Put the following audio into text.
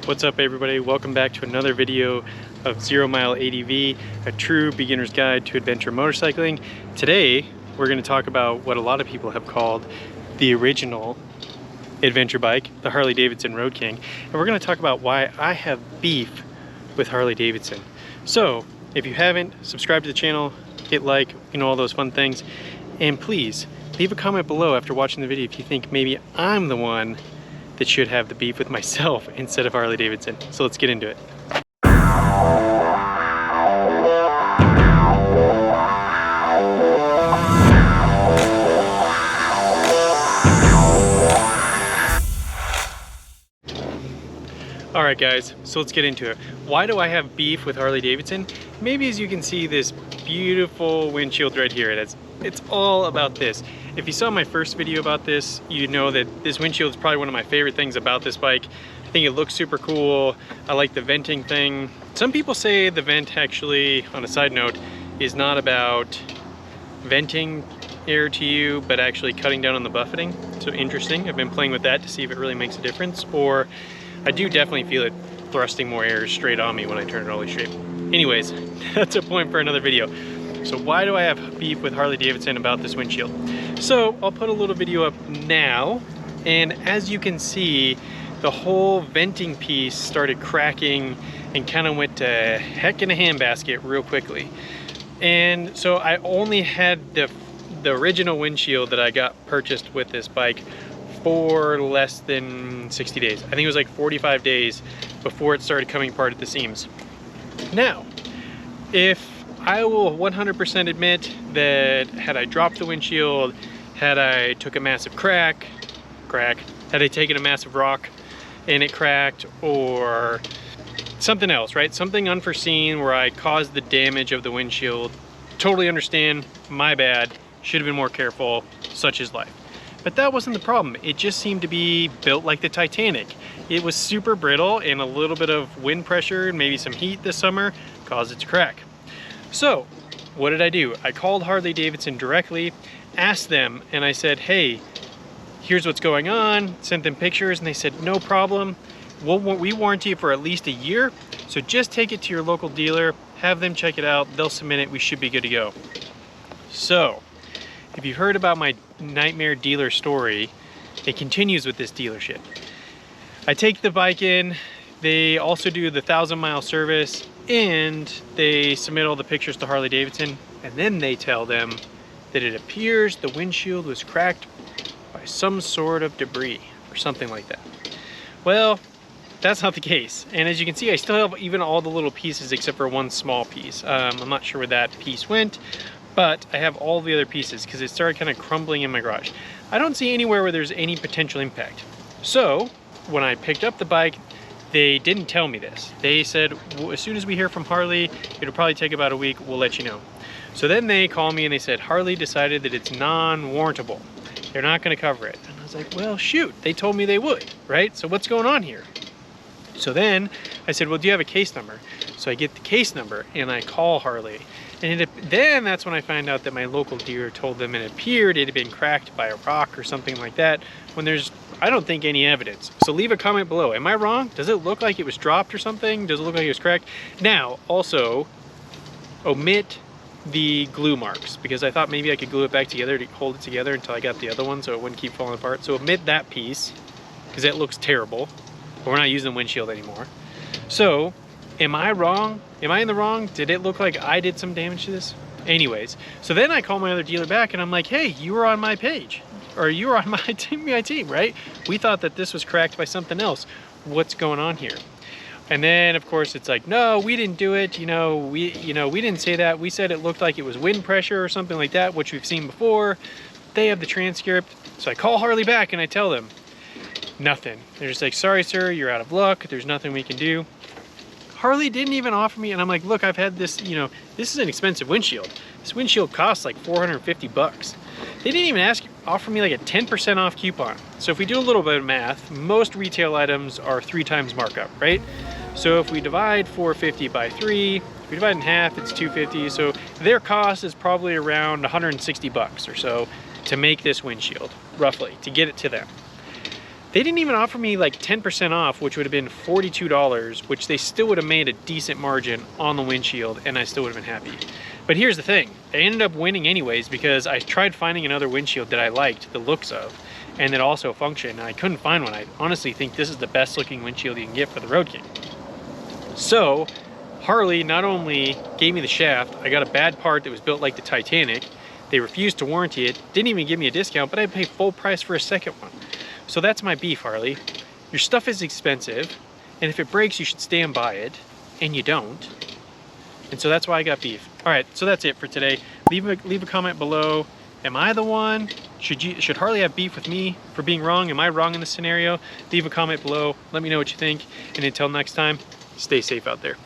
What's up everybody? Welcome back to another video of Zero Mile ADV, a true beginner's guide to adventure motorcycling. Today we're going to talk about what a lot of people have called the original adventure bike, the Harley Davidson Road King. And we're going to talk about why I have beef with Harley Davidson. So if you haven't, subscribe to the channel, hit like, you know, all those fun things. And please leave a comment below after watching the video if you think maybe I'm the one that should have the beef with myself instead of Harley Davidson. So let's get into it. Alright guys, so let's get into it. Why do I have beef with Harley Davidson? Maybe as you can see this beautiful windshield right here, it's all about this. If you saw my first video about this, you know that this windshield is probably one of my favorite things about this bike. I think it looks super cool. I like the venting thing. Some people say the vent actually, on a side note, is not about venting air to you, but actually cutting down on the buffeting. So interesting. I've been playing with that to see if it really makes a difference. Or I do definitely feel it thrusting more air straight on me when I turn it all the way straight. Anyways, that's a point for another video. So why do I have beef with Harley Davidson about this windshield? So I'll put a little video up now, and as you can see, the whole venting piece started cracking and kind of went to heck in a handbasket real quickly. And so I only had the original windshield that I got purchased with this bike for less than 60 days. I think it was like 45 days before it started coming apart at the seams. Now, I will 100% admit that had I dropped the windshield, had I took a massive crack, had I taken a massive rock and it cracked, or something else, right? Something unforeseen where I caused the damage of the windshield. Totally understand, my bad, should have been more careful, such is life. But that wasn't the problem. It just seemed to be built like the Titanic. It was super brittle, and a little bit of wind pressure and maybe some heat this summer caused it to crack. So what did I do? I called Harley Davidson directly, asked them, and I said, hey, here's what's going on, sent them pictures, and they said, no problem. We warranty it for at least a year, so just take it to your local dealer, have them check it out, they'll submit it, we should be good to go. So if you've heard about my nightmare dealer story, it continues with this dealership. I take the bike in, they also do the 1,000-mile service, and they submit all the pictures to Harley Davidson, and then they tell them that it appears the windshield was cracked by some sort of debris or something like that. Well, that's not the case. And as you can see, I still have even all the little pieces except for one small piece. I'm not sure where that piece went, but I have all the other pieces because it started kind of crumbling in my garage. I don't see anywhere where there's any potential impact. So when I picked up the bike, they didn't tell me this. They said, well, as soon as we hear from Harley, it'll probably take about a week, we'll let you know. So then they called me and they said, Harley decided that it's non-warrantable. They're not gonna cover it. And I was like, well, shoot, they told me they would, right? So what's going on here? So then I said, well, do you have a case number? So I get the case number and I call Harley. And then that's when I find out that my local dealer told them it appeared it had been cracked by a rock or something like that, when there's, I don't think, any evidence. So leave a comment below. Am I wrong? Does it look like it was dropped or something? Does it look like it was cracked? Now, also, omit the glue marks, because I thought maybe I could glue it back together to hold it together until I got the other one so it wouldn't keep falling apart. So omit that piece, because that looks terrible. But we're not using the windshield anymore. So, am I wrong? Am I in the wrong? Did it look like I did some damage to this? Anyways, so then I call my other dealer back and I'm like, hey, you were on my page, or you were on my team, right? We thought that this was cracked by something else. What's going on here? And then of course it's like, no, we didn't do it. We didn't say that. We said it looked like it was wind pressure or something like that, which we've seen before. They have the transcript. So I call Harley back and I tell them nothing. They're just like, sorry, sir, you're out of luck. There's nothing we can do. Harley didn't even offer me, and I'm like, look, I've had this, this is an expensive windshield. This windshield costs like 450 bucks. They didn't even offer me like a 10% off coupon. So if we do a little bit of math, most retail items are 3 times markup, right? So if we divide 450 by 3, if we divide in half, it's 250. So their cost is probably around 160 bucks or so to make this windshield, roughly, to get it to them. They didn't even offer me like 10% off, which would have been $42, which they still would have made a decent margin on the windshield, and I still would have been happy. But here's the thing, I ended up winning anyways because I tried finding another windshield that I liked the looks of and that also functioned, and I couldn't find one. I honestly think this is the best looking windshield you can get for the Road King. So Harley not only gave me the shaft, I got a bad part that was built like the Titanic. They refused to warranty it, didn't even give me a discount, but I paid full price for a second one. So that's my beef, Harley. Your stuff is expensive, and if it breaks, you should stand by it, and you don't. And so that's why I got beef. All right, so that's it for today. Leave a comment below. Am I the one? Should Harley have beef with me for being wrong? Am I wrong in this scenario? Leave a comment below. Let me know what you think. And until next time, stay safe out there.